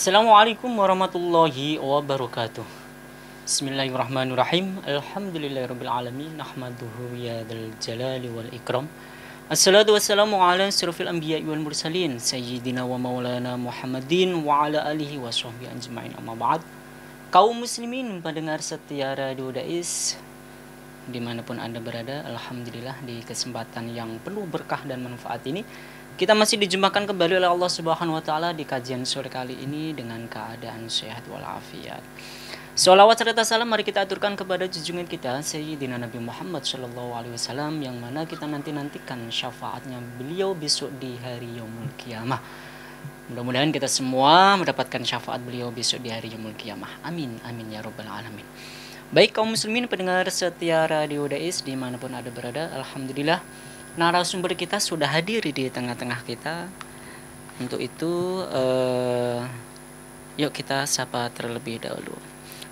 Assalamualaikum warahmatullahi wabarakatuh. Bismillahirrahmanirrahim. Alhamdulillahirabbil alamin. Nahmaduhu ya dzal jalali wal ikram. Assalatu wassalamu ala asyrofil anbiya'i wal mursalin sayyidina wa maulana Muhammadin wa ala alihi wa sahbihi ajma'in. Amma ba'd. Kaum muslimin pendengar setia Radio Dais dimanapun Anda berada, alhamdulillah di kesempatan yang penuh berkah dan manfaat ini kita masih dijumpakan kembali oleh Allah Subhanahu wa taala di kajian sore kali ini dengan keadaan sehat walafiat. Sholawat serta salam mari kita aturkan kepada junjungan kita Sayyidina Nabi Muhammad sallallahu alaihi wasallam yang mana kita nantikan syafaatnya beliau besok di hari yaumul qiyamah. Mudah-mudahan kita semua mendapatkan syafaat beliau besok di hari yaumul qiyamah. Amin amin ya rabbal alamin. Baik kaum muslimin pendengar setia Radio Dais dimanapun Anda berada, alhamdulillah narasumber kita sudah hadir di tengah-tengah kita. Untuk itu yuk kita sapa terlebih dahulu.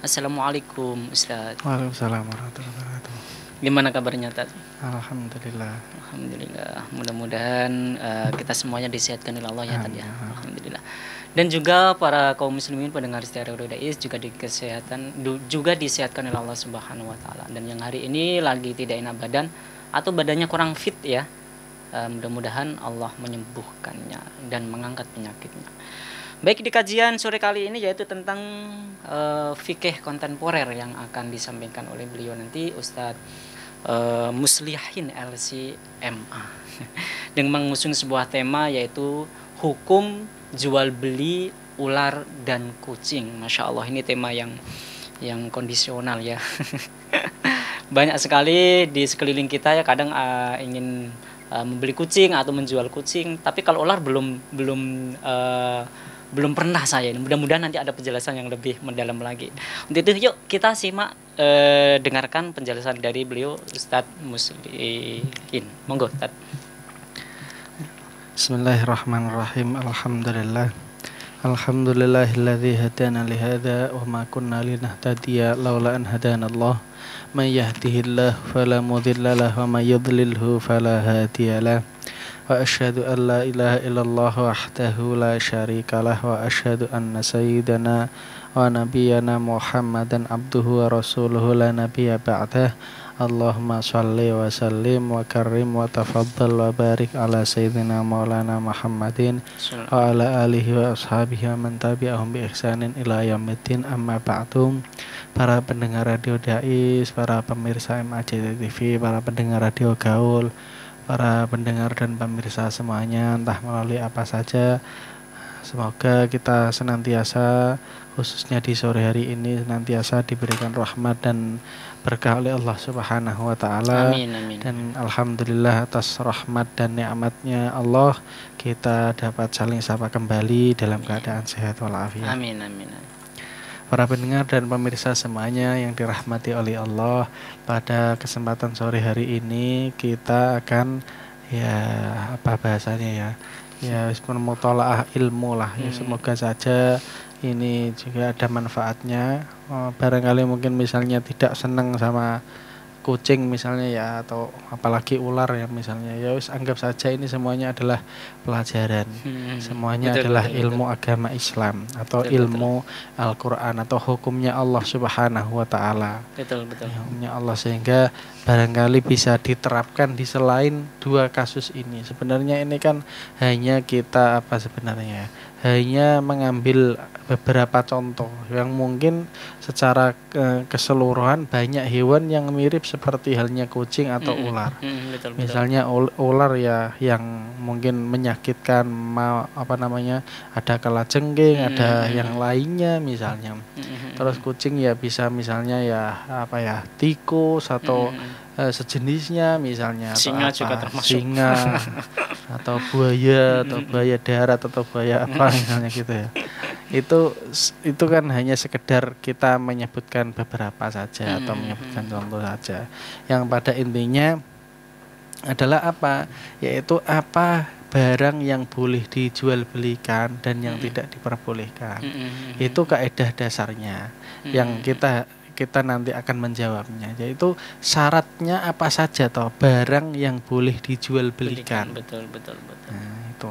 Assalamualaikum Ustaz. Waalaikumsalam warahmatullahi wabarakatuh. Gimana kabarnya Tad? Alhamdulillah. Alhamdulillah. Mudah-mudahan kita semuanya disehatkan oleh Allah ya Tad ya. Alhamdulillah. Dan juga para kaum muslimin pendengar setia Radio Dais juga disehatkan oleh Allah Subhanahu wa taala. Dan yang hari ini lagi tidak enak badan atau badannya kurang fit ya, mudah-mudahan Allah menyembuhkannya dan mengangkat penyakitnya. Baik, di kajian sore kali ini yaitu tentang fikih kontemporer yang akan disampaikan oleh beliau nanti Ustadz Muslihin LCMA dengan mengusung sebuah tema yaitu hukum jual beli ular dan kucing. Masya Allah, ini tema yang kondisional ya. Banyak sekali di sekeliling kita ya kadang ingin membeli kucing atau menjual kucing, tapi kalau ular belum pernah saya. Mudah-mudahan nanti ada penjelasan yang lebih mendalam lagi. Untuk itu yuk kita simak dengarkan penjelasan dari beliau Ustadz Muslihin. Monggo Ustadz. Bismillahirrahmanirrahim. Alhamdulillahilladzi hadana lihada wa ma kunna linahtadiya laula an hadanallah. Man yahdihillahu fala mudilla lahu wa may yudlilhu fala hadiya lahu. Wa asyhadu an la ilaha illallah wahdahu la syarika lahu wa asyhadu anna sayyidana wa nabiyyana Muhammadan abduhu wa rasuluhu la nabiyya ba'dah. Allahumma shalli wa sallim wa karrim wa tafaddal wa barik ala sayyidina maulana Muhammadin wa ala alihi wa ashabihi wa man tabi'ahum bi ihsanin ila yaumiddin. Amma ba'du. Para pendengar Radio Dais, para pemirsa MAJ TV, para pendengar Radio Gaul, para pendengar dan pemirsa semuanya entah melalui apa saja, semoga kita senantiasa khususnya di sore hari ini senantiasa diberikan rahmat dan berkah oleh Allah Subhanahu wa taala. Amin, amin. Dan alhamdulillah atas rahmat dan nikmatnya Allah kita dapat saling sapa kembali dalam keadaan sehat walafiat. Amin amin. Para pendengar dan pemirsa semuanya yang dirahmati oleh Allah, pada kesempatan sore hari ini kita akan apa bahasanya ya mutolaah ilmu lah ya. Semoga saja ini juga ada manfaatnya. Barangkali mungkin misalnya tidak senang sama kucing misalnya ya, atau apalagi ular ya misalnya, ya wis anggap saja ini semuanya adalah pelajaran. Semuanya adalah ilmu agama Islam atau ilmu Al-Qur'an atau hukumnya Allah Subhanahu wa taala. Betul. Hukumnya Allah, sehingga barangkali bisa diterapkan di selain dua kasus ini. Sebenarnya ini kan hanya kita hanya mengambil beberapa contoh yang mungkin secara keseluruhan banyak hewan yang mirip seperti halnya kucing atau ular. Betul. Misalnya ular ya yang mungkin menyakitkan, ada kalajengking, ada yang lainnya misalnya. Terus kucing ya bisa misalnya tikus atau sejenisnya misalnya, singa juga termasuk. Singa atau buaya atau buaya darat atau buaya apa misalnya gitu ya. Itu kan hanya sekedar kita menyebutkan beberapa saja atau menyebutkan contoh saja. Yang pada intinya adalah apa? Yaitu apa barang yang boleh dijual belikan dan yang tidak diperbolehkan. Itu kaidah dasarnya yang kita nanti akan menjawabnya, yaitu syaratnya apa saja toh barang yang boleh dijual belikan. Betul. Nah, itu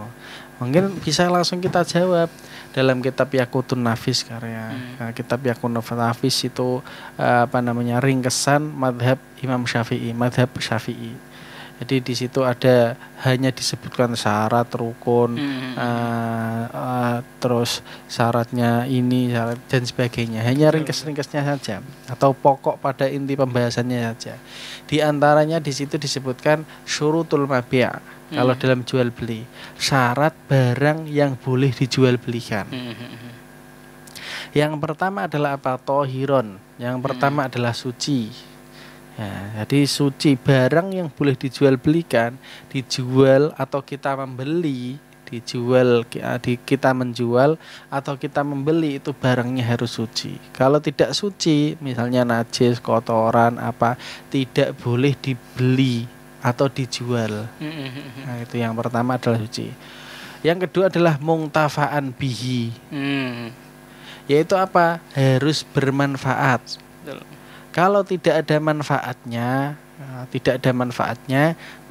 Mungkin bisa langsung kita jawab dalam kitab Yaqutun Nafis karya kitab Yaqutun Nafis itu ringkesan madhab Imam Syafi'i, madhab Syafi'i. Jadi di situ ada hanya disebutkan syarat rukun, terus syaratnya ini, syarat dan sebagainya. Hanya ringkes-ringkesnya saja atau pokok pada inti pembahasannya saja. Di antaranya di situ disebutkan syurutul mabi'. Kalau dalam jual beli, syarat barang yang boleh dijual belikan. Yang pertama adalah apa? Tohiron. Yang pertama adalah suci. Ya, jadi suci, barang yang boleh dijual belikan, dijual atau kita membeli, kita menjual atau kita membeli, itu barangnya harus suci. Kalau tidak suci, misalnya najis, kotoran apa, tidak boleh dibeli atau dijual. Nah, itu yang pertama adalah suci. Yang kedua adalah muntafa'an bihi. Yaitu apa? Harus bermanfaat. Kalau tidak ada manfaatnya,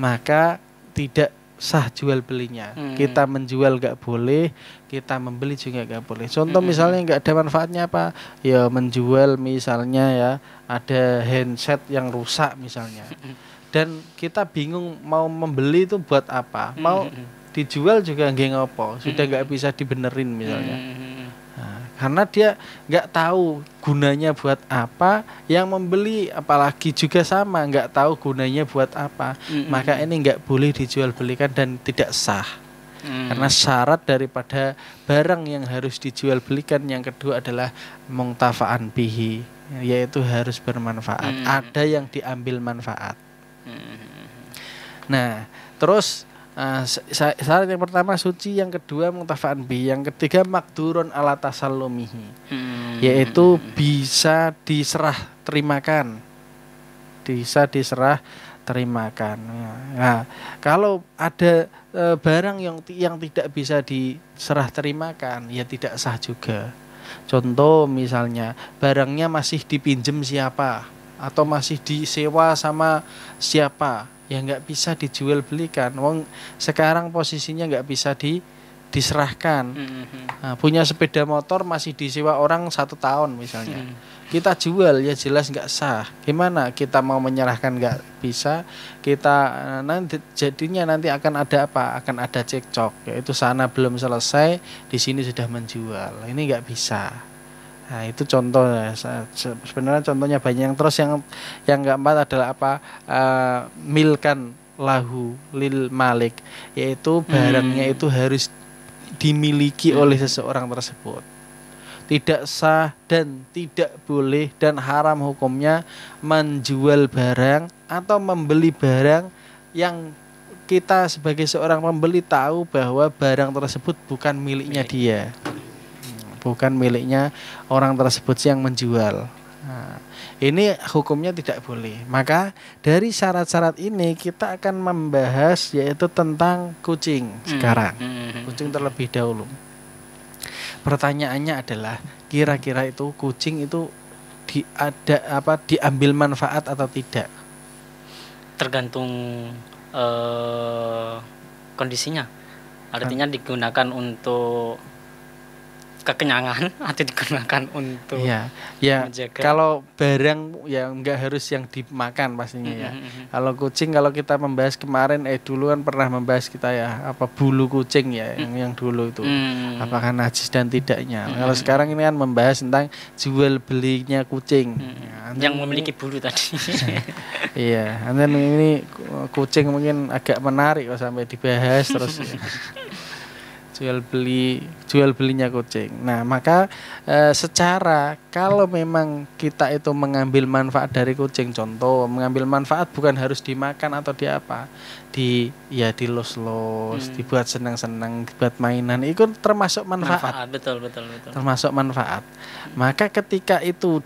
maka tidak sah jual belinya. Kita menjual gak boleh, kita membeli juga gak boleh. Contoh misalnya gak ada manfaatnya apa? Ya menjual misalnya ya ada handset yang rusak misalnya. Dan kita bingung mau membeli itu buat apa? Mau dijual juga nggak ngopo, sudah gak bisa dibenerin misalnya. Karena dia nggak tahu gunanya buat apa, yang membeli apalagi juga sama nggak tahu gunanya buat apa, maka ini nggak boleh dijual belikan dan tidak sah. Karena syarat daripada barang yang harus dijual belikan yang kedua adalah muntafa'an bihi, yaitu harus bermanfaat, ada yang diambil manfaat. Nah, terus syarat yang pertama suci, yang kedua muntafa'an bi, yang ketiga makdurun ala tasallumihi, yaitu bisa diserah terimakan. Nah, kalau ada barang yang tidak bisa diserah terimakan, ya tidak sah juga. Contoh misalnya barangnya masih dipinjem siapa atau masih disewa sama siapa, ya nggak bisa dijual belikan. Wong sekarang posisinya nggak bisa diserahkan. Nah, punya sepeda motor masih disewa orang 1 tahun misalnya, kita jual ya jelas nggak sah. Gimana kita mau menyerahkan? Nggak bisa. Kita nanti akan ada apa? Akan ada cekcok, yaitu sana belum selesai, di sini sudah menjual. Ini nggak bisa. Nah, itu contoh. Sebenarnya contohnya banyak. Terus yang keempat adalah apa? Milkan lahu lil malik, yaitu barangnya itu harus dimiliki oleh seseorang tersebut. Tidak sah dan tidak boleh dan haram hukumnya menjual barang atau membeli barang yang kita sebagai seorang pembeli tahu bahwa barang tersebut bukan miliknya dia, bukan miliknya orang tersebut yang menjual. Nah, ini hukumnya tidak boleh. Maka dari syarat-syarat ini kita akan membahas yaitu tentang kucing sekarang. Kucing terlebih dahulu. Pertanyaannya adalah kira-kira itu kucing itu diambil manfaat atau tidak? Tergantung kondisinya. Artinya digunakan untuk kekenyangan atau digunakan untuk menjaga. Kalau barang yang enggak harus yang dimakan pastinya ya. Kalau kucing, kalau kita membahas kemarin dulu kan pernah membahas kita ya apa bulu kucing ya yang dulu itu apakah najis dan tidaknya. Kalau sekarang ini kan membahas tentang jual belinya kucing yang memiliki bulu tadi. Iya, ini kucing mungkin agak menarik kalau sampai dibahas terus ya. jual belinya kucing. Nah, maka secara kalau memang kita itu mengambil manfaat dari kucing, contoh mengambil manfaat bukan harus dimakan atau dilus-lus, dibuat senang-senang, dibuat mainan, itu termasuk manfaat. Betul. Termasuk manfaat. Maka ketika itu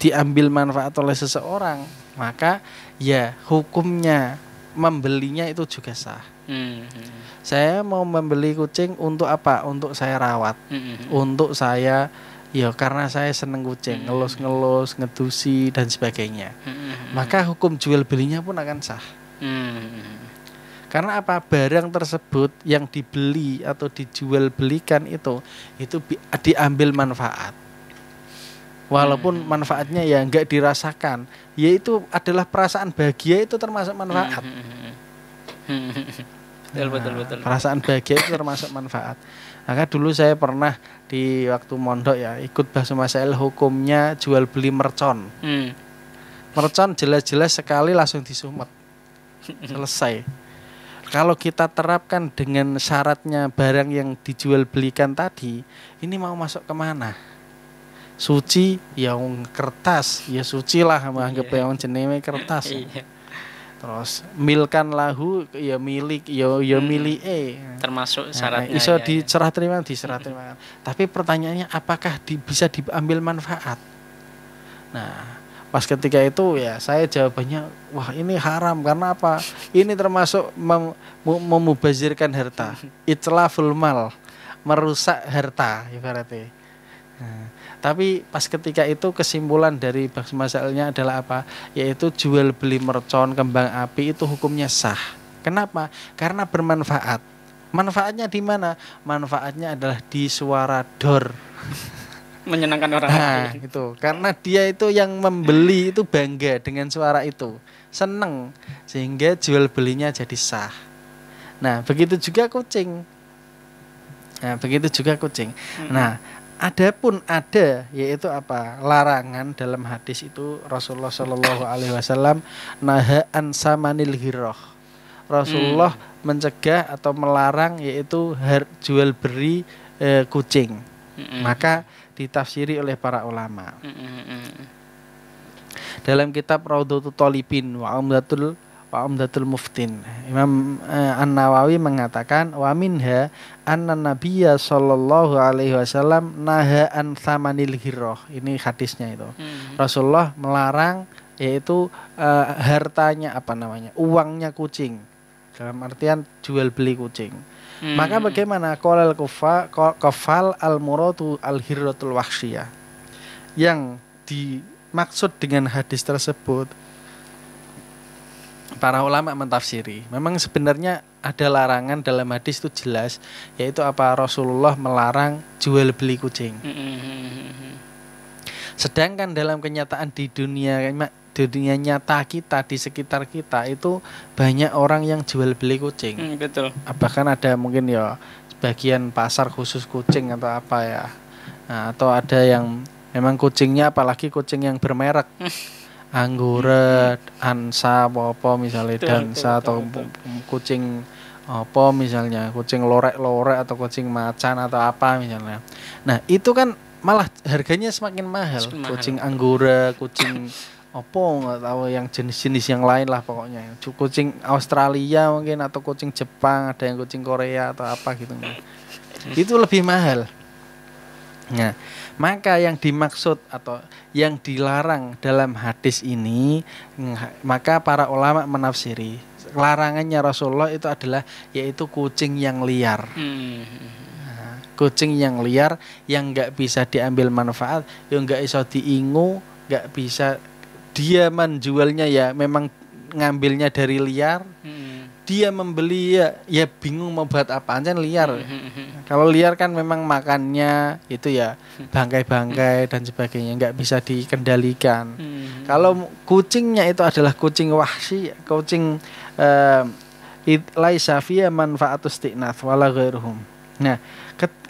diambil manfaat oleh seseorang, maka ya hukumnya membelinya itu juga sah. Saya mau membeli kucing untuk apa? Untuk saya rawat, untuk saya karena saya seneng kucing, ngelus, ngedusi dan sebagainya. Maka hukum jual belinya pun akan sah. Karena apa? Barang tersebut yang dibeli atau dijual belikan itu diambil manfaat. Walaupun manfaatnya ya enggak dirasakan, yaitu adalah perasaan bahagia, itu termasuk manfaat. Betul. Perasaan bahagia itu termasuk manfaat. Maka dulu saya pernah di waktu mondok ya ikut bahas masail hukumnya jual beli mercon. Mercon jelas-jelas sekali langsung disumet. Selesai. Kalau kita terapkan dengan syaratnya barang yang dijual belikan tadi, ini mau masuk kemana? Suci, yang kertas, ya suci lah, anggap yang jenenge kertas. Terus milkan lahu, ya milik, ya milik termasuk syaratnya. Iso diserah terima. Tapi pertanyaannya apakah bisa diambil manfaat? Nah, pas ketika itu ya saya jawabannya, wah ini haram. Karena apa? Ini termasuk memubazirkan harta, itlaful mal, merusak harta ibaratnya. Nah, tapi pas ketika itu kesimpulan dari bahas masalahnya adalah apa? Yaitu jual beli mercon, kembang api itu hukumnya sah. Kenapa? Karena bermanfaat. Manfaatnya di mana? Manfaatnya adalah di suara dor. Menyenangkan orang lain. Itu karena dia itu yang membeli itu bangga dengan suara itu, seneng, sehingga jual belinya jadi sah. Nah begitu juga kucing. Nah adapun ada yaitu apa? Larangan dalam hadis itu Rasulullah Shallallahu Alaihi Wasallam naha an samanil hirroh. Rasulullah mencegah atau melarang yaitu jual beli kucing. Maka ditafsiri oleh para ulama. Dalam kitab Raudhatul Thalibin wa Umdatul Muftin, Imam An-Nawawi mengatakan wa minha anna Nabiyya sallallahu alaihi wasallam naha an thamanil hirrah. Ini hadisnya itu. Rasulullah melarang yaitu hartanya uangnya kucing. Dalam artian jual beli kucing. Maka bagaimana? Qolal kafal al-muradu al-hirratul wahsyiyah. Yang dimaksud dengan hadis tersebut, para ulama mentafsiri. Memang sebenarnya ada larangan dalam hadis itu jelas, yaitu apa? Rasulullah melarang jual beli kucing. Sedangkan dalam kenyataan di dunia nyata kita, di sekitar kita itu banyak orang yang jual beli kucing. Betul. Bahkan ada mungkin ya sebagian pasar khusus kucing atau apa ya. Nah, atau ada yang memang kucingnya apalagi kucing yang bermerek. Angguret, Ansa, apa misalnya Dansa atau kucing apa misalnya, kucing lorek-lorek atau kucing macan atau apa misalnya. Nah, itu kan malah harganya semakin mahal. Kucing Anggora, kucing apa nggak tahu yang jenis-jenis yang lain lah pokoknya. Kucing Australia mungkin atau kucing Jepang, ada yang kucing Korea atau apa gitu. Itu lebih mahal. Nah, maka yang dimaksud atau yang dilarang dalam hadis ini, maka para ulama menafsiri larangannya Rasulullah itu adalah yaitu kucing yang liar. Nah, kucing yang liar yang nggak bisa diambil manfaat, yang nggak bisa diingu, nggak bisa dia menjualnya ya memang ngambilnya dari liar. Dia membeli ya bingung mau buat apaan kan liar. Kalau liar kan memang makannya itu ya bangkai-bangkai dan sebagainya, nggak bisa dikendalikan. Kalau kucingnya itu adalah kucing wahsi, kucing laisa fiya manfaatus isti'nath wala ghairuhum. Nah,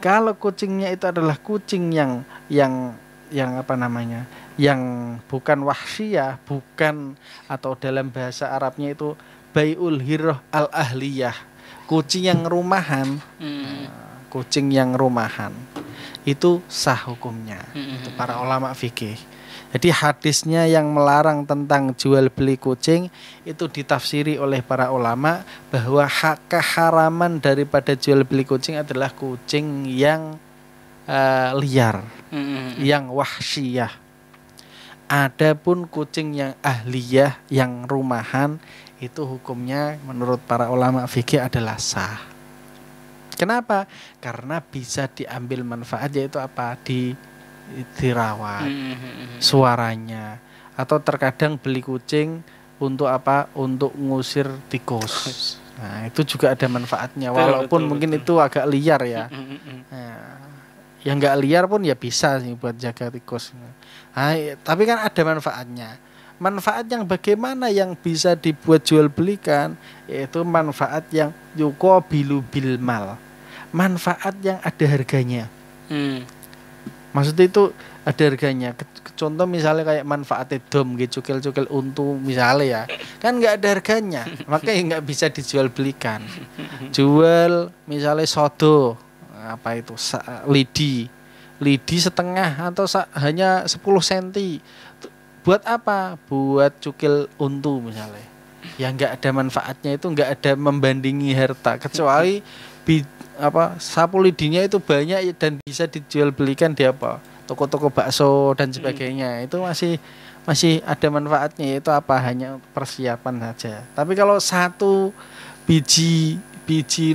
kalau kucingnya itu adalah kucing yang apa namanya? Yang bukan wahsiyah, bukan atau dalam bahasa Arabnya itu bai'ul hirrah al-ahliyah, kucing yang rumahan. Kucing yang rumahan itu sah hukumnya. Itu para ulama fikih. Jadi hadisnya yang melarang tentang jual beli kucing itu ditafsiri oleh para ulama bahwa keharaman daripada jual beli kucing adalah kucing yang liar, yang wahsiyah. Adapun kucing yang ahliyah, yang rumahan, itu hukumnya menurut para ulama fikih adalah sah. Kenapa? Karena bisa diambil manfaat, yaitu apa? Dirawat, suaranya, atau terkadang beli kucing untuk apa? Untuk ngusir tikus. Nah, itu juga ada manfaatnya, Betul, walaupun betul, mungkin betul. itu agak liar ya. Mm-mm. Nah, yang nggak liar pun ya bisa sih buat jaga tikus. Nah, tapi kan ada manfaatnya. Manfaat yang bagaimana yang bisa dibuat jual belikan, yaitu manfaat yang yuqabilu bil mal. Manfaat yang ada harganya. Hmm. Maksudnya itu ada harganya. Contoh misalnya kayak manfaatnya dom gitu, cukil-cukil untu misalnya ya, kan nggak ada harganya, makanya nggak bisa dijual belikan. Jual misalnya sodo, apa itu, lidi setengah atau hanya 10 cm. Buat apa? Buat cukil untu misalnya. Ya nggak ada manfaatnya, itu nggak ada membandingi harta, kecuali sapu lidinya itu banyak dan bisa dijual belikan di apa? Toko-toko bakso dan sebagainya. Itu masih ada manfaatnya, yaitu apa? Hanya persiapan saja. Tapi kalau satu biji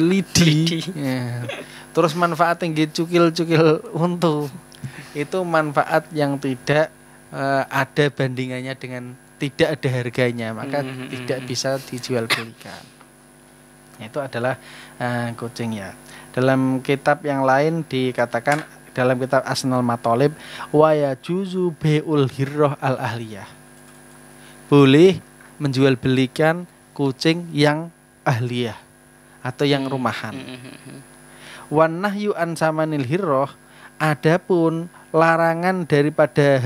lidi. Ya, terus manfaat yang cukil-cukil untu, itu manfaat yang tidak ada bandingannya dengan tidak ada harganya, maka tidak bisa dijual belikan. Itu adalah kucing ya. Dalam kitab yang lain dikatakan, dalam kitab Asnal Matolib, wa yajuzu be'ul hirroh al ahliyah, boleh menjual belikan kucing yang ahliyah atau yang rumahan. Wan nahyu an samanil hirroh, adapun larangan daripada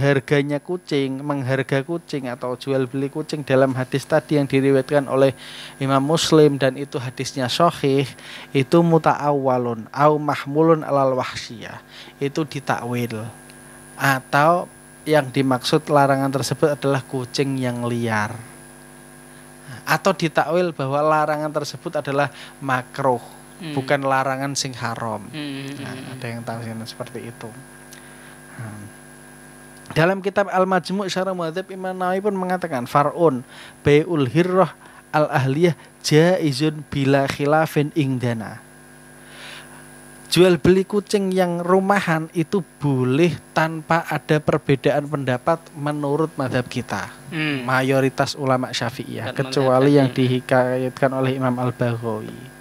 harganya kucing, mengharga kucing atau jual beli kucing dalam hadis tadi yang diriwayatkan oleh Imam Muslim dan itu hadisnya sahih, itu muta'awwalun au mahmulun alal wahsyiyah, itu ditakwil, atau yang dimaksud larangan tersebut adalah kucing yang liar, atau ditakwil bahwa larangan tersebut adalah makruh, bukan larangan sing haram. Nah, ada yang tafsiran seperti itu. Dalam kitab Al-Majmu' Syarah Muhadzab, Imam Nawawi pun mengatakan far'un bai'ul hirrah al-ahliyah jaizun bila khilafin indana. Jual beli kucing yang rumahan itu boleh tanpa ada perbedaan pendapat menurut mazhab kita. Mayoritas ulama Syafi'iyah, kecuali yang dihikayatkan oleh Imam Al-Baghawi.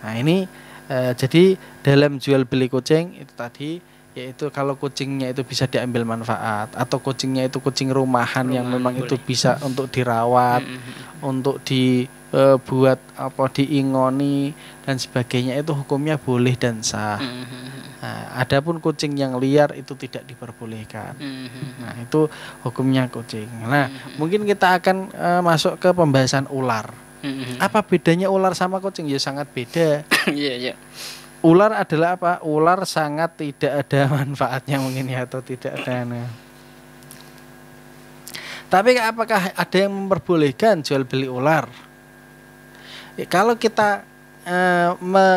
Nah ini jadi dalam jual beli kucing itu tadi, yaitu kalau kucingnya itu bisa diambil manfaat, atau kucingnya itu kucing rumahan yang memang boleh. Itu bisa untuk dirawat, untuk dibuat diingoni dan sebagainya, itu hukumnya boleh dan sah. Nah, adapun kucing yang liar itu tidak diperbolehkan. Nah itu hukumnya kucing. Nah mungkin kita akan masuk ke pembahasan ular. Apa bedanya ular sama kucing? Ya sangat beda. Iya. Ular adalah apa? Ular sangat tidak ada manfaatnya mungkin ya, atau tidak ada. Tapi apakah ada yang memperbolehkan jual beli ular? Ya, kalau kita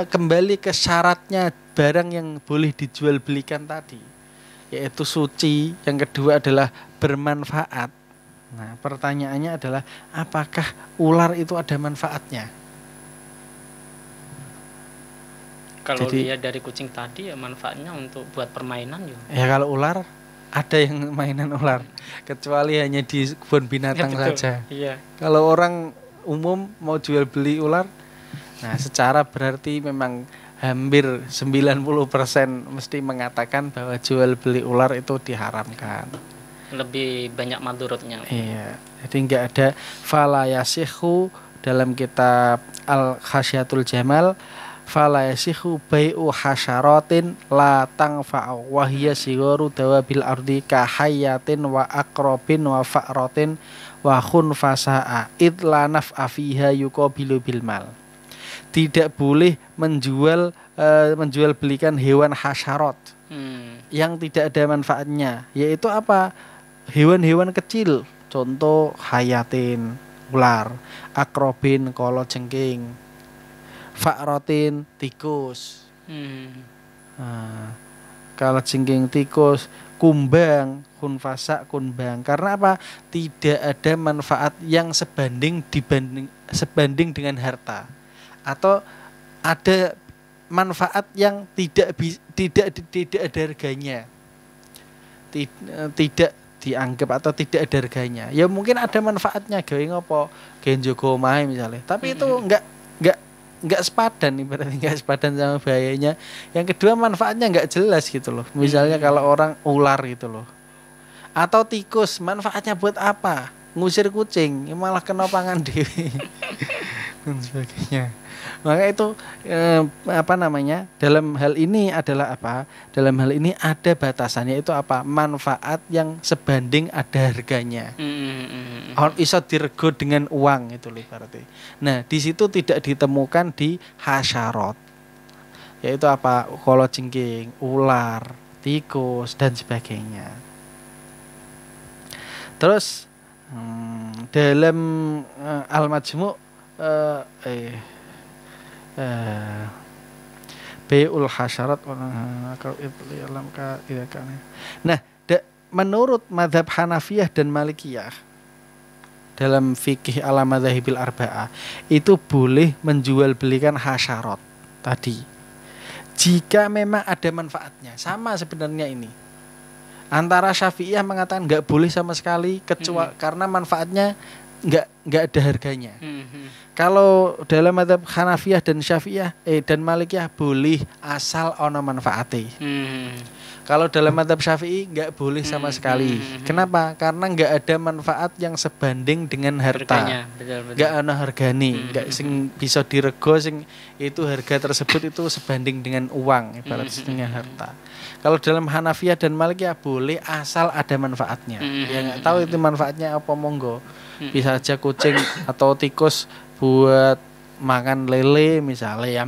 kembali ke syaratnya barang yang boleh dijual belikan tadi, yaitu suci, yang kedua adalah bermanfaat. Nah, pertanyaannya adalah apakah ular itu ada manfaatnya? Kalau lihat dari kucing tadi ya manfaatnya untuk buat permainan juga. Ya kalau ular ada yang mainan ular, kecuali hanya di kebun binatang saja. Iya. Kalau orang umum mau jual beli ular, nah secara berarti memang hampir 90% mesti mengatakan bahwa jual beli ular itu diharamkan. Lebih banyak madorotnya. Iya, jadi enggak ada fala yasihu dalam kitab Al-Khasyatul Jamal, fala yasihu bai'u hasyaratin la tangfa'u wa hiya sigharu dawabil ardi ka hayatin wa aqrabin wa fa'ratin wa khunfasa'a id la naf'a fiha yuqabilu bil mal. Tidak boleh menjual belikan hewan hasyarat yang tidak ada manfaatnya, yaitu apa? Hewan-hewan kecil, contoh hayatin, ular, akrobin, kolot jengking, fa'rotin, tikus. Kalau jengking, tikus, kumbang, kunfasa, kumbang. Karena apa? Tidak ada manfaat yang sebanding dengan harta, atau ada manfaat yang tidak ada harganya. dianggap atau tidak ada harganya. Ya mungkin ada manfaatnya gawe ngopo, gawe njogo omahe misalnya. Tapi itu enggak sepadan, ibaratnya enggak sepadan sama bahayanya. Yang kedua manfaatnya enggak jelas gitu loh. Misalnya kalau orang ular gitu loh. Atau tikus, manfaatnya buat apa? Ngusir kucing, ya malah kena pangan dewe. Dan sebagainya. Maka itu dalam hal ini adalah apa? Dalam hal ini ada batasannya, itu apa? Manfaat yang sebanding ada harganya. Iso dirego dengan uang itu berarti. Nah, di situ tidak ditemukan di hasyarat. Yaitu apa? Kalajengking, ular, tikus dan sebagainya. Terus dalam Al-Majmu' Bai'ul hasyarat. Nah, menurut mazhab Hanafiyah dan Malikiyah dalam fikih ala madzahibil arba'ah itu boleh menjual belikan hasyarat tadi jika memang ada manfaatnya. Sama sebenarnya ini antara Syafi'iyah mengatakan nggak boleh sama sekali kecuali karena manfaatnya nggak ada harganya. Kalau dalam mazhab Hanafiyah dan Syafi'iyah dan Malikiyah boleh asal ono manfaate. Kalau dalam mazhab Syafi'i nggak boleh sama sekali. Kenapa? Karena nggak ada manfaat yang sebanding dengan harta. Nggak ada hargane, nggak sing bisa dirego sing itu harga tersebut itu sebanding dengan uang ibarat dengan harta. Kalau dalam Hanafiyah dan Malikiyah boleh asal ada manfaatnya. Ya nggak tahu itu manfaatnya apa monggo. Bisa aja kucing atau tikus buat makan lele misalnya ya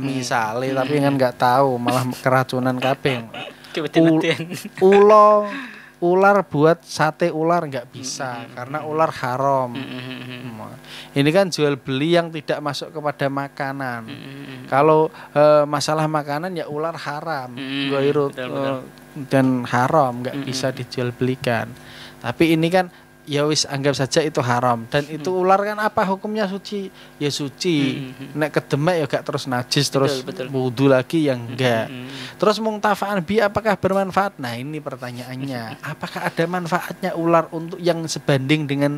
tapi kan nggak tahu malah keracunan kabeh. Ular buat sate ular nggak bisa karena ular haram. Ini kan jual beli yang tidak masuk kepada makanan. Kalau masalah makanan ya ular haram, dan haram nggak bisa dijual belikan. Tapi ini kan ya wis anggap saja itu haram dan itu ular kan apa hukumnya suci? Ya suci. Nek kedemek ya gak terus najis terus wudu lagi yang enggak. Terus muntafa'an bi apakah bermanfaat? Nah, ini pertanyaannya. Apakah ada manfaatnya ular untuk yang sebanding dengan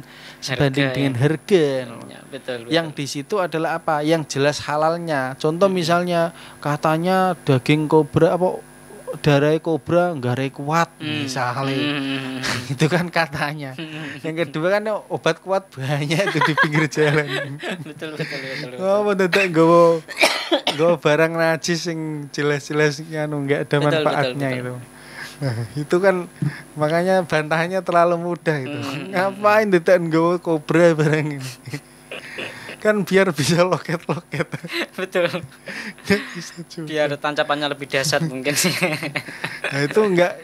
harga? Ya, betul. Yang di situ adalah apa? Yang jelas halalnya. Contoh misalnya katanya daging kobra apa darah kobra nggak kuat misalnya. Itu kan katanya. Yang kedua kan obat kuat banyak itu di pinggir jalan. betul. Oh, mendadak nggawa barang najis yang jelas-jelas nggak ada manfaatnya betul. Itu. Nah, itu kan makanya bantahannya terlalu mudah itu. Ngapain dadak nggawa kobra barang ini? Kan biar bisa loket-loket. Betul. Bisa juga. Biar tancapannya lebih dahsyat mungkin sih. Nah, itu enggak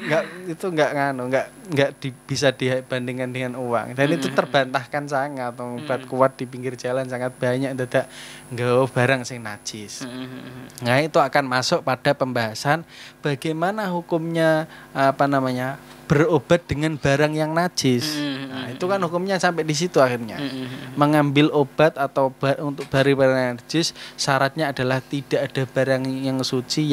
bisa dibandingkan dengan uang. Dan itu terbantahkan sangat. Obat kuat di pinggir jalan sangat banyak dadak nggawa barang sing najis. Nah, itu akan masuk pada pembahasan bagaimana hukumnya berobat dengan barang yang najis. Nah, itu kan hukumnya sampai di situ akhirnya. Mengambil obat atau untuk barang yang najis syaratnya adalah tidak ada barang yang suci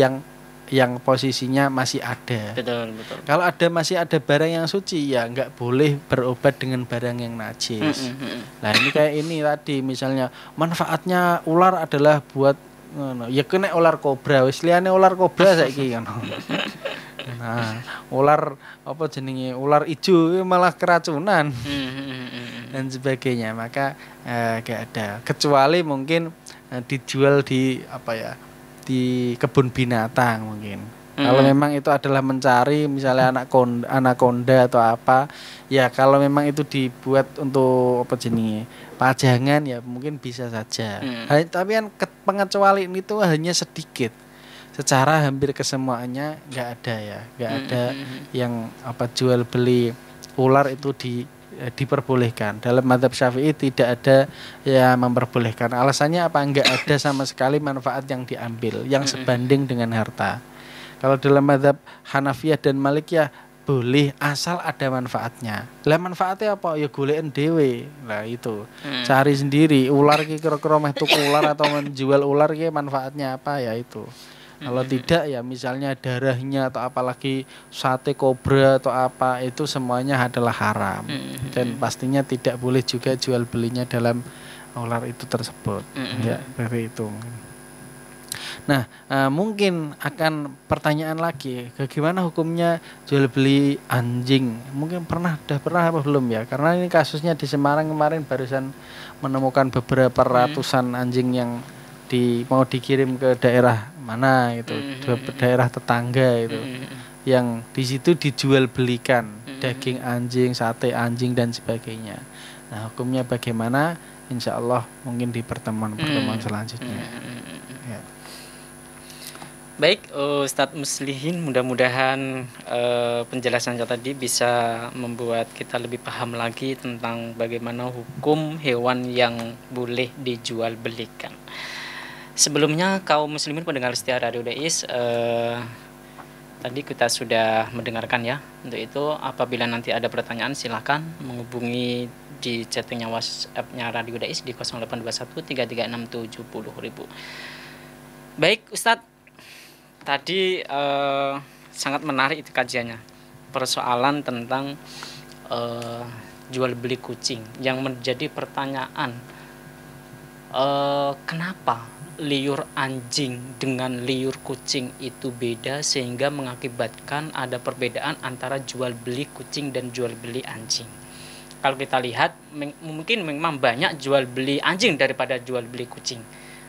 yang posisinya masih ada. Betul. Kalau masih ada barang yang suci ya nggak boleh berobat dengan barang yang najis. Nah, ini kayak ini tadi misalnya manfaatnya ular adalah buat ya kena ular kobra wis liyane ular kobra saiki kan. Nah, ular ular ijo malah keracunan dan sebagainya. Maka gak ada kecuali mungkin dijual di kebun binatang mungkin. Kalau memang itu adalah mencari misalnya anaconda atau apa, ya kalau memang itu dibuat untuk pajangan ya mungkin bisa saja. Tapi kan pengecualian itu hanya sedikit. Secara hampir kesemuanya nggak ada yang jual beli ular itu diperbolehkan. Dalam mazhab Syafi'i tidak ada yang memperbolehkan. Alasannya apa? Nggak ada sama sekali manfaat yang diambil yang sebanding dengan harta. Kalau dalam mazhab Hanafiyah dan Malikiyah boleh asal ada manfaatnya. Lah manfaatnya apa? Ya goleken dhewe. Lah itu. Cari sendiri ular ki kira-kira meh tuku ular atau menjual ular ki manfaatnya apa ya itu. Kalau tidak ya misalnya darahnya atau apalagi sate kobra atau apa itu semuanya adalah haram. Dan pastinya tidak boleh juga jual belinya dalam ular itu tersebut. Ya, seperti itu. Nah, mungkin akan pertanyaan lagi, bagaimana hukumnya jual beli anjing? Mungkin udah pernah apa belum ya? Karena ini kasusnya di Semarang kemarin barusan menemukan beberapa ratusan anjing yang mau dikirim ke daerah mana gitu, daerah tetangga itu, yang di situ dijual belikan daging anjing, sate anjing dan sebagainya. Nah, hukumnya bagaimana? Insya Allah mungkin di pertemuan selanjutnya. Ya. Baik, Ustadz Muslihin, mudah-mudahan penjelasannya tadi bisa membuat kita lebih paham lagi tentang bagaimana hukum hewan yang boleh dijual belikan. Sebelumnya kaum muslimin pendengar setia Radio Dais, tadi kita sudah mendengarkan ya. Untuk itu apabila nanti ada pertanyaan silahkan menghubungi di chattingnya WhatsApp-nya Radio Dais di 0821 336 70.000. Baik Ustadz, tadi sangat menarik itu kajiannya, persoalan tentang jual beli kucing yang menjadi pertanyaan, kenapa liur anjing dengan liur kucing itu beda sehingga mengakibatkan ada perbedaan antara jual beli kucing dan jual beli anjing. Kalau kita lihat mungkin memang banyak jual beli anjing daripada jual beli kucing.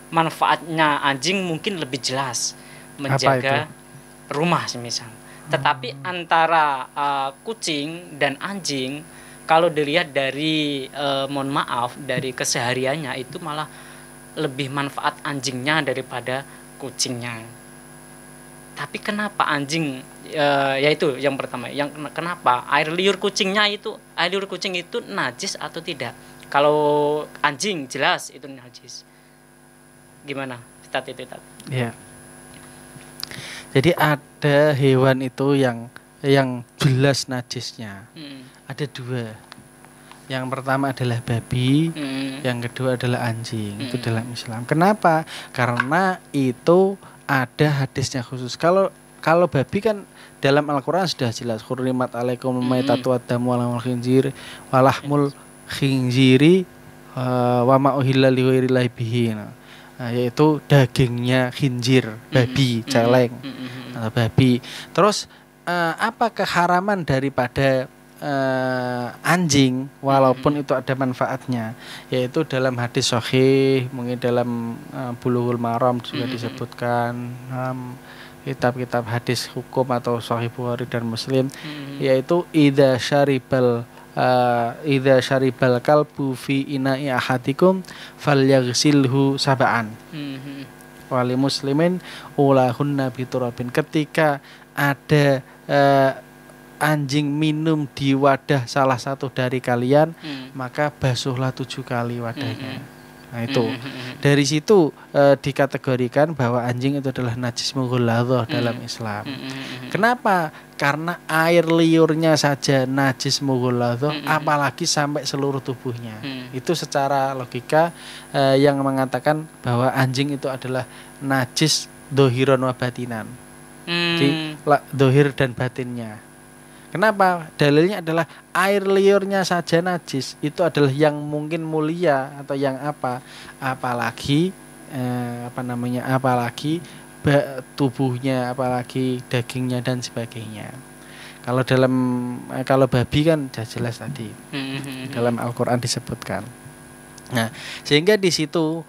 Manfaatnya anjing mungkin lebih jelas, menjaga rumah semisal. Tetapi antara kucing dan anjing kalau dilihat dari mohon maaf dari kesehariannya itu malah lebih manfaat anjingnya daripada kucingnya. Tapi kenapa anjing yaitu yang pertama, yang kenapa air liur kucing itu najis atau tidak? Kalau anjing jelas itu najis. Gimana? Ustadz itu tadi. Ya. Jadi ada hewan itu yang jelas najisnya. Ada dua. Yang pertama adalah babi, yang kedua adalah anjing. Itu dalam Islam. Kenapa? Karena itu ada hadisnya khusus. Kalau babi kan dalam Al-Qur'an sudah jelas, hurrimat alaikum maitatu waddamu walamul khinzir walahmul khinziri wa ma uhilla li ghairillahi bihi. Yaitu dagingnya khinzir, babi, celeng atau babi. Terus apa keharaman daripada anjing walaupun itu ada manfaatnya, yaitu dalam hadis sahih, mungkin dalam Bulughul Maram juga disebutkan, kitab-kitab hadis hukum atau Sahih Bukhari dan Muslim, yaitu idza syaribal kalbu fi ina'i ahadikum falyaghsilhu sab'an wali muslimin ulahunna biturabin. Ketika ada anjing minum di wadah salah satu dari kalian, maka basuhlah 7 kali wadahnya. Nah itu dari situ dikategorikan bahwa anjing itu adalah najis mughalladzah dalam Islam. Kenapa? Karena air liurnya saja najis mughalladzah, apalagi sampai seluruh tubuhnya. Itu secara logika yang mengatakan bahwa anjing itu adalah najis dohiron wa batinan, di dohir dan batinnya. Kenapa? Dalilnya adalah air liurnya saja najis, itu adalah yang mungkin mulia atau yang apalagi apalagi tubuhnya, apalagi dagingnya dan sebagainya. Kalau babi kan sudah jelas tadi dalam Al-Qur'an disebutkan. Nah, sehingga di situ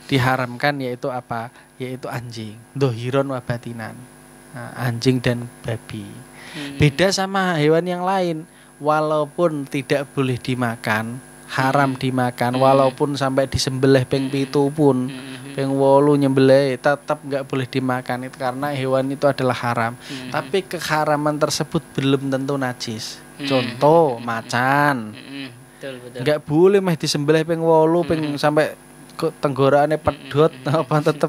diharamkan yaitu apa? Yaitu anjing, dohiron wa batinan. Nah, anjing dan babi. Beda sama hewan yang lain, walaupun tidak boleh dimakan, haram dimakan, walaupun sampai disembelih ping 7 pun, ping 8 nyembelih tetap enggak boleh dimakan itu karena hewan itu adalah haram. Tapi keharaman tersebut belum tentu najis. Contoh macan. Betul. Enggak boleh meh disembelih ping 8 ping sampai tenggorokannya pedot apa tetap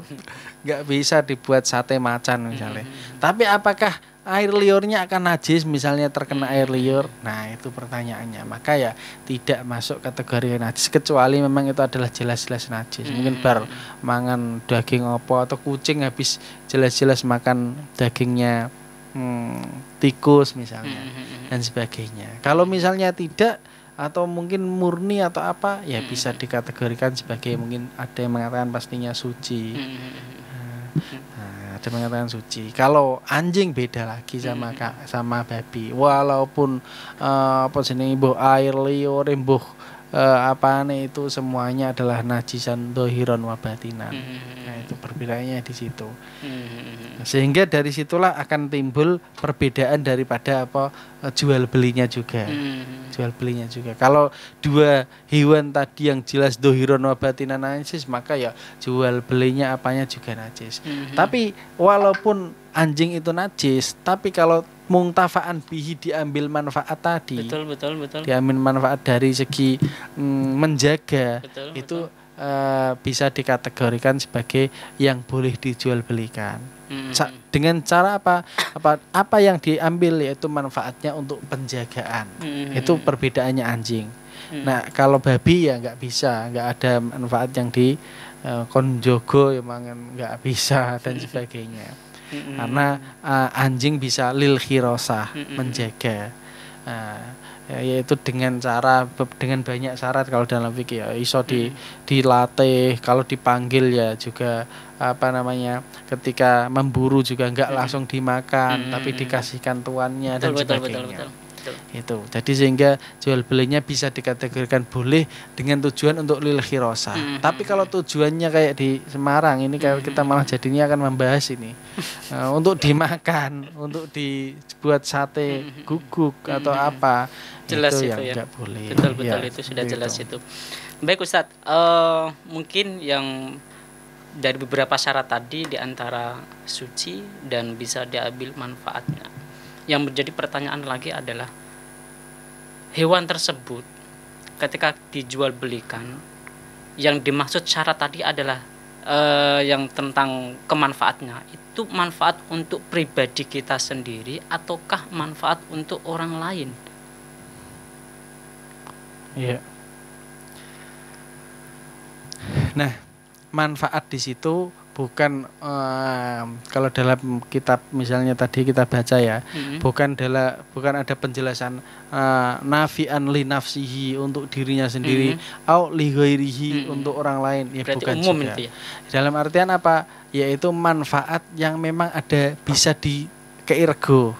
enggak bisa dibuat sate macan misalnya. Tapi apakah air liurnya akan najis misalnya terkena air liur. Nah, itu pertanyaannya. Maka ya tidak masuk kategori najis kecuali memang itu adalah jelas-jelas najis. Mungkin bar mangan daging apa atau kucing habis jelas-jelas makan dagingnya tikus misalnya dan sebagainya. Kalau misalnya tidak atau mungkin murni atau apa ya bisa dikategorikan sebagai mungkin ada yang mengatakan pastinya suci. Ada mengatakan suci. Kalau anjing beda lagi sama babi. Walaupun apa jenenge mbuh air liur mbuh apane itu semuanya adalah najisan dohiron wa batinan. Nah, itu perbedaannya di situ. Sehingga dari situlah akan timbul perbedaan daripada jual belinya juga. Jual belinya juga. Kalau dua hewan tadi yang jelas dohiron wa batinan najis, maka ya jual belinya apanya juga najis. Tapi walaupun anjing itu najis, tapi kalau muntafa'an bihi diambil manfaat tadi. Betul. Diambil manfaat dari segi menjaga, itu bisa dikategorikan sebagai yang boleh dijual belikan. Dengan cara apa yang diambil yaitu manfaatnya untuk penjagaan. Itu perbedaannya anjing. Nah, kalau babi ya nggak bisa, nggak ada manfaat yang di konjogo ya nggak bisa dan sebagainya. Karena anjing bisa lil khirosah, menjaga, yaitu dengan banyak syarat. Kalau dalam fikih ya iso dilatih, kalau dipanggil ya juga ketika memburu juga enggak langsung dimakan, tapi dikasihkan tuannya dan sebagainya. Itu. Jadi sehingga jual belinya bisa dikategorikan boleh dengan tujuan untuk lil khirosah. Tapi kalau tujuannya kayak di Semarang ini kalau kita malah jadinya akan membahas ini untuk dimakan, untuk dibuat sate guguk atau apa, jelas itu yang ya. Enggak boleh. Betul itu sudah jelas itu. Baik Ustadz, mungkin yang dari beberapa syarat tadi di antara suci dan bisa diambil manfaatnya. Yang menjadi pertanyaan lagi adalah hewan tersebut ketika dijual belikan, yang dimaksud syarat tadi adalah yang tentang kemanfaatnya, itu manfaat untuk pribadi kita sendiri ataukah manfaat untuk orang lain? Iya. Nah, manfaat di situ bukan kalau dalam kitab misalnya tadi kita baca ya, bukan ada penjelasan nafi'an li nafsihi untuk dirinya sendiri, au li ghairihi untuk orang lain, ya berarti bukan umum juga. Itu ya? Dalam artian apa? Yaitu manfaat yang memang ada bisa keirgo.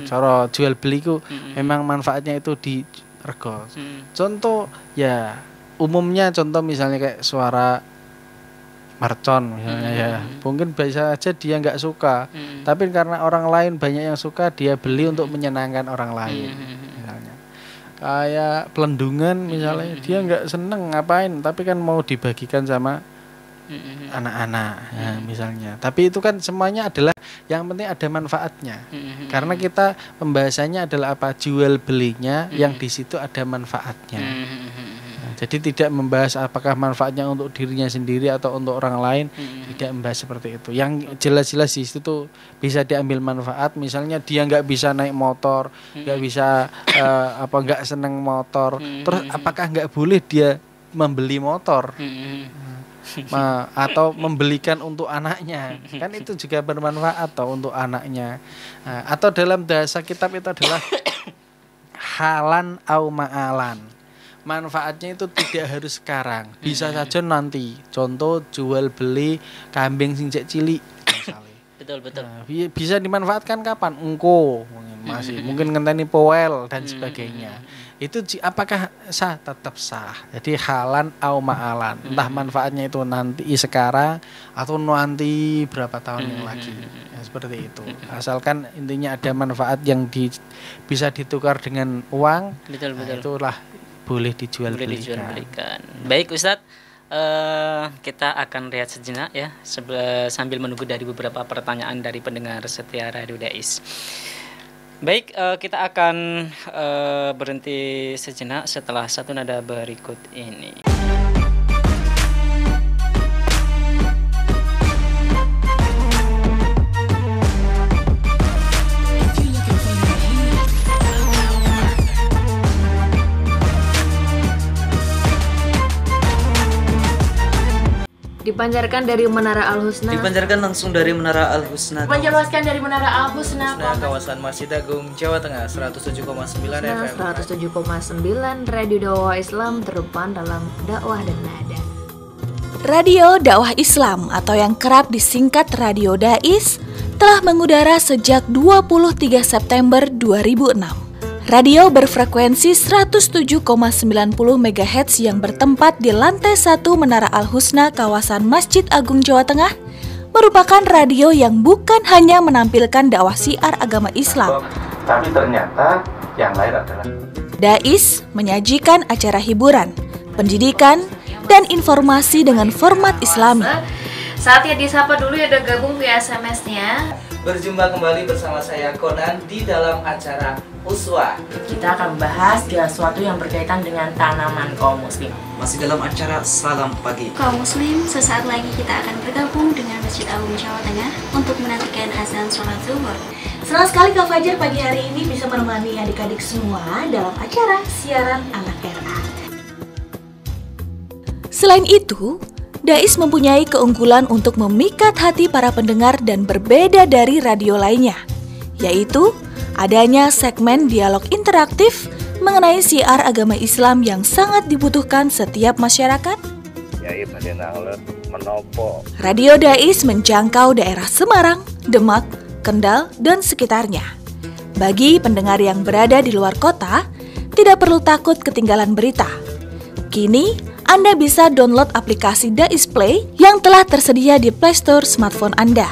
Cara jual beliku memang manfaatnya itu di rego. Contoh ya umumnya misalnya kayak suara mercon misalnya ya, mungkin bisa aja dia nggak suka, tapi karena orang lain banyak yang suka, dia beli untuk menyenangkan orang lain. Misalnya kayak pelendungan misalnya, dia nggak seneng ngapain, tapi kan mau dibagikan sama anak-anak ya, misalnya. Tapi itu kan semuanya adalah yang penting ada manfaatnya. Karena kita pembahasannya adalah apa, jual belinya yang di situ ada manfaatnya. Jadi tidak membahas apakah manfaatnya untuk dirinya sendiri atau untuk orang lain, tidak membahas seperti itu. Yang jelas-jelas di situ bisa diambil manfaat. Misalnya dia nggak bisa naik motor, nggak bisa nggak seneng motor, terus apakah nggak boleh dia membeli motor? Atau membelikan untuk anaknya, kan itu juga bermanfaat atau untuk anaknya. Atau dalam bahasa kitab itu adalah halan au ma'alan. Manfaatnya itu tidak harus sekarang, bisa saja nanti. Contoh jual beli kambing sing cek cilik misalnya. Betul. Nah, bisa dimanfaatkan kapan? Engko mungkin ngenteni poel dan sebagainya. Itu apakah sah? Tetap sah. Jadi halan au ma'alan. Entah manfaatnya itu nanti sekarang atau nanti berapa tahun yang lagi. Ya, seperti itu. Asalkan intinya ada manfaat yang bisa ditukar dengan uang. Betul. Itulah boleh dijual belikan. Baik Ustadz, kita akan lihat sejenak ya sambil menunggu dari beberapa pertanyaan dari pendengar setia Radio Dais. Baik, kita akan berhenti sejenak setelah satu nada berikut ini. Dipancarkan dari Menara Al-Husna. Dipancarkan langsung dari Menara Al-Husna. Dipancarkan dari Menara Al-Husna. Kawasan Masjid Agung Jawa Tengah 107,9 FM. 107,9 Radio Dakwah Islam terdepan dalam dakwah dan nada. Radio Dakwah Islam atau yang kerap disingkat Radio Dais telah mengudara sejak 23 September 2006. Radio berfrekuensi 107,90 MHz yang bertempat di lantai 1 Menara Al-Husna kawasan Masjid Agung Jawa Tengah merupakan radio yang bukan hanya menampilkan dakwah syiar agama Islam, tapi ternyata yang lain adalah Dais menyajikan acara hiburan, pendidikan, dan informasi dengan format Islami. Saatnya disapa dulu ya, udah gabung via SMS-nya. Berjumpa kembali bersama saya Conan di dalam acara Uswah. Kita akan membahas sesuatu yang berkaitan dengan tanaman kaum muslim. Masih dalam acara Salam Pagi. Kaum muslim, sesaat lagi kita akan bergabung dengan Masjid Agung Jawa Tengah untuk menantikan azan sholat zuhur. Senang sekali Kak Fajar pagi hari ini bisa menemani adik-adik semua dalam acara siaran anak RA. Selain itu, Dais mempunyai keunggulan untuk memikat hati para pendengar dan berbeda dari radio lainnya, yaitu adanya segmen dialog interaktif mengenai syiar agama Islam yang sangat dibutuhkan setiap masyarakat. Radio Dais menjangkau daerah Semarang, Demak, Kendal, dan sekitarnya. Bagi pendengar yang berada di luar kota, tidak perlu takut ketinggalan berita. Kini, Anda bisa download aplikasi Dais Play yang telah tersedia di Play Store smartphone Anda.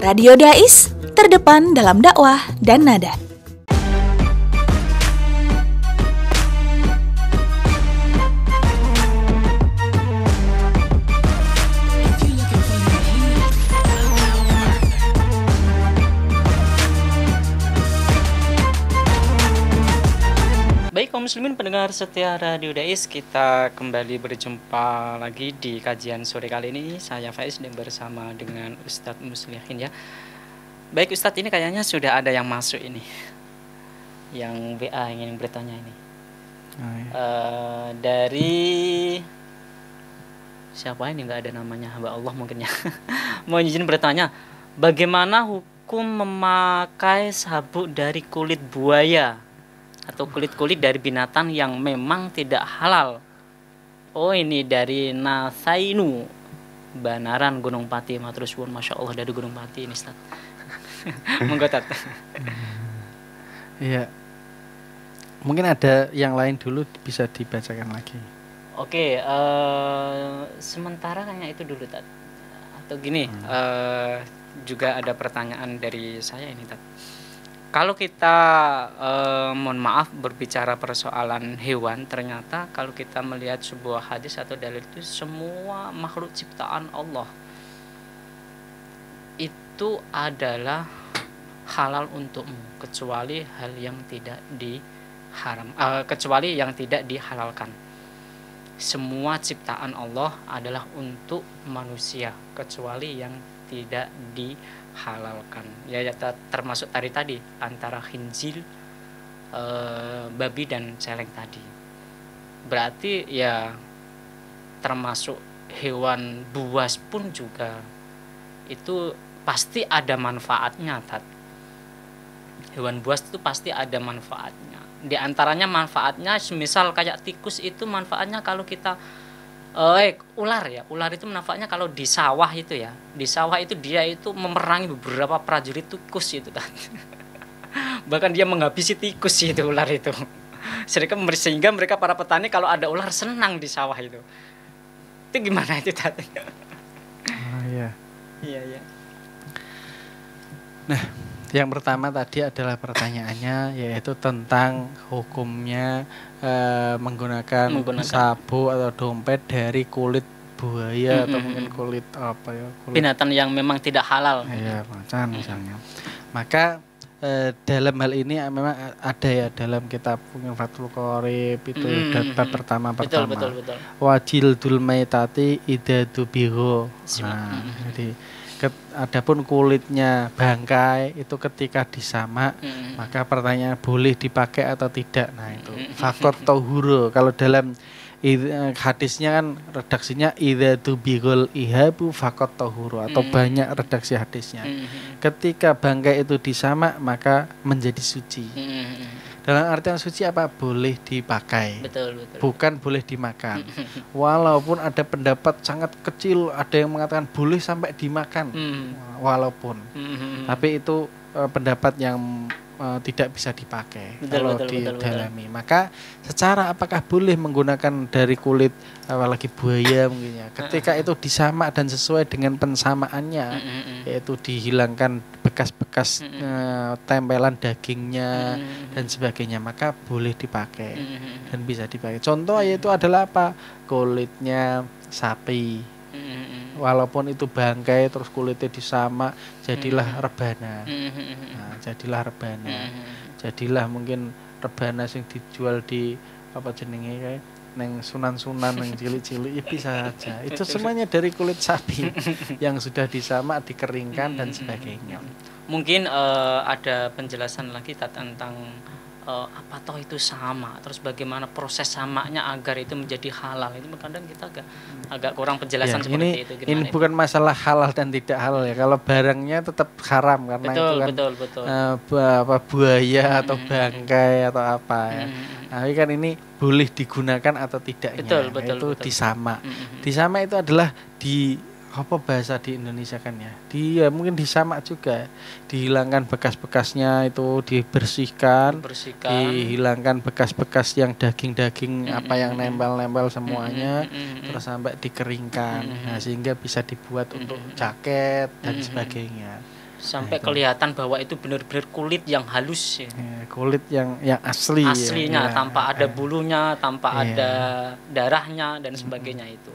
Radio Dais, terdepan dalam dakwah dan nada. Baik kaum muslimin pendengar setia Radio Dais, kita kembali berjumpa lagi di kajian sore kali ini. Saya Faiz dan bersama dengan Ustadz Muslihin ya. Baik Ustadz, ini kayaknya sudah ada yang masuk ini, yang WA ingin bertanya ini. Dari siapa ini, nggak ada namanya, hamba Allah mungkin ya. Mau izin bertanya, bagaimana hukum memakai sabuk dari kulit buaya atau kulit-kulit dari binatang yang memang tidak halal? Oh, ini dari Nasainu Banaran Gunung Pati, matur suwun. Masya Allah, dari Gunung Pati ini Ustaz. Monggo Tat. Iya. Mungkin ada yang lain dulu, bisa dibacakan lagi. Oke, sementara kayaknya itu dulu Tat. Atau gini, juga ada pertanyaan dari saya ini Tat. Kalau kita mohon maaf berbicara persoalan hewan, ternyata kalau kita melihat sebuah hadis atau dalil itu, semua makhluk ciptaan Allah itu adalah halal untukmu kecuali hal yang tidak kecuali yang tidak dihalalkan. Semua ciptaan Allah adalah untuk manusia kecuali yang tidak dihalalkan. Ya termasuk tadi antara khinzir, babi dan celeng tadi. Berarti ya termasuk hewan buas pun juga itu pasti ada manfaatnya, Tat. Hewan buas itu pasti ada manfaatnya. Di antaranya manfaatnya misal kayak tikus itu manfaatnya kalau kita ular itu manfaatnya kalau di sawah itu ya. Di sawah itu dia itu memerangi beberapa prajurit tikus itu Tat. Bahkan dia menghabisi tikus itu ular itu. Sehingga mereka para petani kalau ada ular senang di sawah itu. Itu gimana itu Tat? Iya. Iya. Nah, yang pertama tadi adalah pertanyaannya yaitu tentang hukumnya menggunakan sabuk atau dompet dari kulit buaya atau mungkin kulit binatang yang memang tidak halal. Iya, macan misalnya. Maka dalam hal ini memang ada ya dalam kitab Fathul Qorib itu bab pertama. Betul. Wajil dul maitati idadu biho. Nah, jadi Adapun kulitnya bangkai itu ketika disamak maka pertanyaan boleh dipakai atau tidak. Nah itu fakot tohuro. Kalau dalam hadisnya kan redaksinya idza tubigul ihabu fakot tohuro atau banyak redaksi hadisnya. Ketika bangkai itu disamak maka menjadi suci. Dalam artian suci apa? Boleh dipakai. Betul. Bukan boleh dimakan. Walaupun ada pendapat sangat kecil, ada yang mengatakan boleh sampai dimakan. Walaupun. Tapi itu pendapat yang tidak bisa dipakai kalau didalami. Maka secara apakah boleh menggunakan dari kulit apalagi buaya mungkin ya. Ketika itu disamak dan sesuai dengan pensamaannya, yaitu dihilangkan bekas-bekas tempelan dagingnya dan sebagainya, maka boleh dipakai dan bisa dipakai. Contoh yaitu adalah apa? Kulitnya sapi. Walaupun itu bangkai terus kulitnya disamak, jadilah rebana. Nah, jadilah rebana. Jadilah mungkin rebana yang dijual di apa jenenge kayak neng sunan-sunan neng cilik-cilik ya bisa saja. Itu semuanya dari kulit sapi yang sudah disamak, dikeringkan dan sebagainya. Mungkin ada penjelasan lagi tentang apa toh itu sama, terus bagaimana proses samaknya agar itu menjadi halal. Itu kadang kita agak kurang penjelasan ya, seperti itu. Ini bukan masalah halal dan tidak halal ya. Kalau barangnya tetap haram karena itu kan buaya atau bangkai atau apa ya. Tapi kan ini boleh digunakan atau tidaknya. Betul. Disamak. Disamak itu adalah apa bahasa di Indonesia kan ya? Dia mungkin disamak juga, dihilangkan bekas-bekasnya itu dibersihkan, dihilangkan bekas-bekas yang daging-daging apa yang nempel-nempel semuanya, terus sampai dikeringkan, nah sehingga bisa dibuat untuk jaket dan sebagainya. Sampai kelihatan bahwa itu benar-benar kulit yang halus ya. Kulit yang aslinya ya. Tanpa ada bulunya, tanpa ada darahnya dan sebagainya itu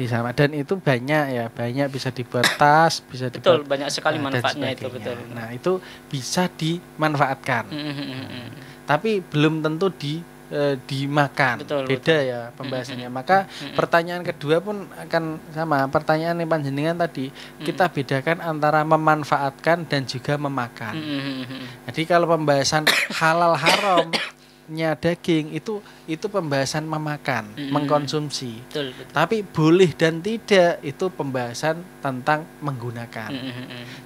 sama dan itu banyak bisa dibuat tas, bisa dibuat banyak sekali manfaatnya itu Nah itu bisa dimanfaatkan tapi belum tentu dimakan. Beda ya pembahasannya. Maka pertanyaan kedua pun akan sama. Pertanyaan yang panjenengan tadi kita bedakan antara memanfaatkan dan juga memakan. Jadi kalau pembahasan halal haramnya daging itu pembahasan memakan, mengkonsumsi. Tapi boleh dan tidak itu pembahasan tentang menggunakan.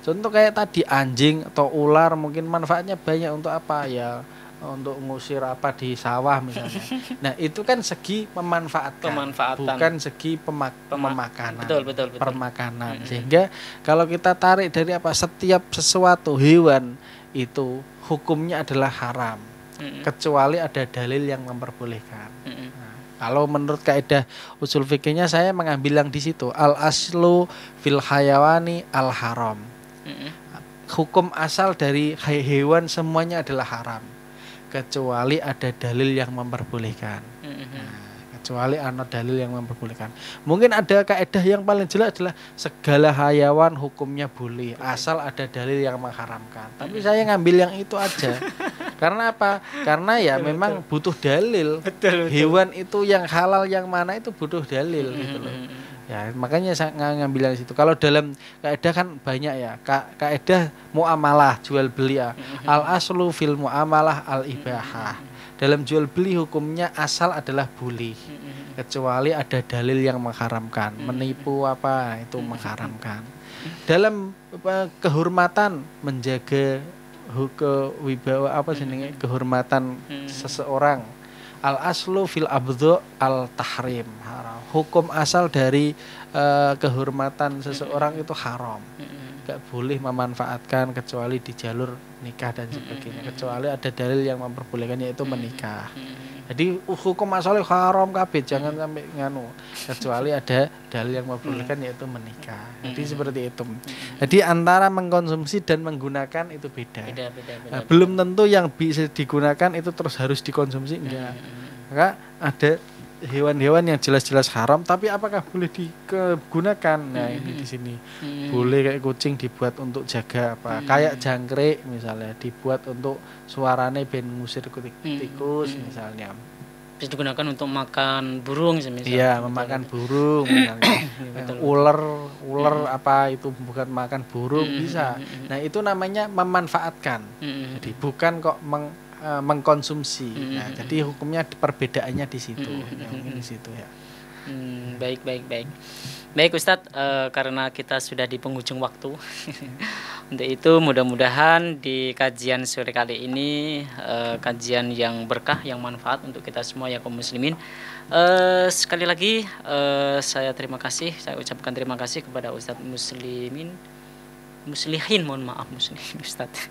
Contoh kayak tadi anjing atau ular mungkin manfaatnya banyak untuk apa ya? Untuk ngusir apa di sawah misalnya. Nah itu kan segi pemanfaatan. Bukan segi pemakanan. Betul. Permakanan. Sehingga kalau kita tarik dari apa setiap sesuatu hewan itu hukumnya adalah haram. Kecuali ada dalil yang memperbolehkan. Nah, kalau menurut kaidah usul fikihnya saya mengambil yang di situ al aslu fil hayawani al haram. Hukum asal dari hewan semuanya adalah haram. Kecuali ada dalil yang memperbolehkan. Kecuali ada dalil yang memperbolehkan. Mungkin ada kaidah yang paling jelas adalah segala hayawan hukumnya boleh asal ada dalil yang mengharamkan. Tapi saya ngambil yang itu aja. Karena apa? Karena ya memang butuh dalil. Hewan itu yang halal yang mana itu butuh dalil gitu loh. Ya, makanya saya ngambil dari situ. Kalau dalam kaidah kan banyak ya. Kaidah muamalah jual beli ya. Al aslu fil muamalah al ibahah. Dalam jual beli hukumnya asal adalah boleh. Kecuali ada dalil yang mengharamkan. Menipu apa itu mengharamkan. Dalam kehormatan menjaga wibawa apa jenenge kehormatan seseorang. Al aslu fil abdu al tahrim haram. Hukum asal dari kehormatan seseorang itu haram. Gak boleh memanfaatkan kecuali di jalur nikah dan sebagainya. Kecuali ada dalil yang memperbolehkan yaitu menikah. Jadi hukum asalnya haram kabeh, jangan sampai nganu. Kecuali ada dalil yang memperbolehkan yaitu menikah. Jadi seperti itu. Jadi antara mengkonsumsi dan menggunakan itu beda. Nah, belum tentu yang bisa digunakan itu terus harus dikonsumsi enggak. Maka ada hewan-hewan yang jelas-jelas haram tapi apakah boleh digunakan? Nah, ini di sini. Boleh kayak kucing dibuat untuk jaga apa? Kayak jangkrik misalnya dibuat untuk suarane ben ngusir tikus misalnya. bisa digunakan untuk makan burung semisal. Iya, memakan burung misalnya. Ular apa itu bukan makan burung bisa. Nah, itu namanya memanfaatkan. Jadi bukan kok mengkonsumsi. Nah, jadi hukumnya perbedaannya di situ. Ya, mungkin di situ ya. Baik Ustadz, karena kita sudah di penghujung waktu. Untuk itu mudah-mudahan di kajian sore kali ini kajian yang berkah, yang manfaat untuk kita semua ya kaum muslimin. Sekali lagi saya ucapkan terima kasih kepada Ustadz Muslihin, Ustadz.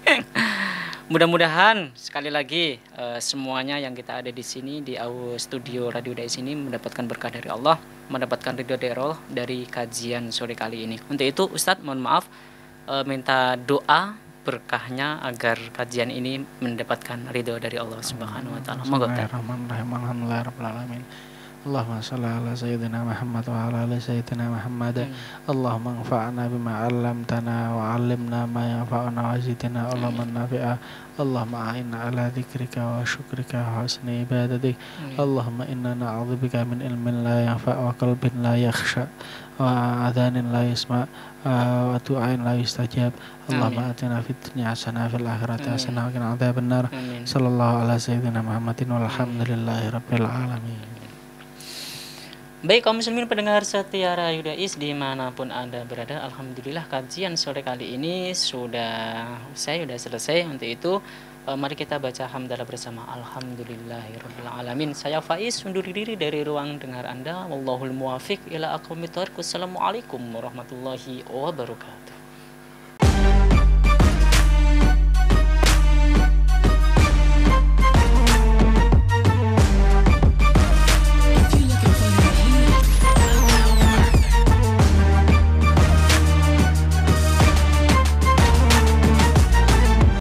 Mudah-mudahan sekali lagi semuanya yang kita ada di sini di studio Radio Dais ini mendapatkan berkah dari Allah, mendapatkan ridho dari Allah dari kajian sore kali ini. Untuk itu Ustadz mohon maaf, minta doa berkahnya agar kajian ini mendapatkan ridho dari Allah Subhanahu wa taala. Bismillahirrahmanirrahim. Allahumma shalli ala sayyidina Muhammad wa ala ali sayyidina Muhammad. Allahumma anfa'na bima 'allamtana wa 'allimna ma yanfa'una wa zidna ilman nafi'a. Allahumma a'inna ala dzikrika wa syukrika wa husni ibadatik. Allahumma inna na'udzubika min ilmin la yanfa' wa qalbin la yakhsha wa adhanin la yasma' wa du'ain la yustajab. Allahumma atina fid dunya hasanah fil akhirati hasanah wa qina adzabannar. Sallallahu ala sayyidina Muhammadin walhamdulillahi rabbil alamin. Baik kaum muslimin pendengar setia Radio Dais dimanapun Anda berada, alhamdulillah kajian sore kali ini sudah selesai. Untuk itu mari kita baca hamdalah bersama. Alhamdulillahirabbil alamin. Saya Faiz undur diri dari ruang dengar Anda. Wallahul muwaffiq ila aqwamit thoriq. Wassalamualaikum warahmatullahi wabarakatuh.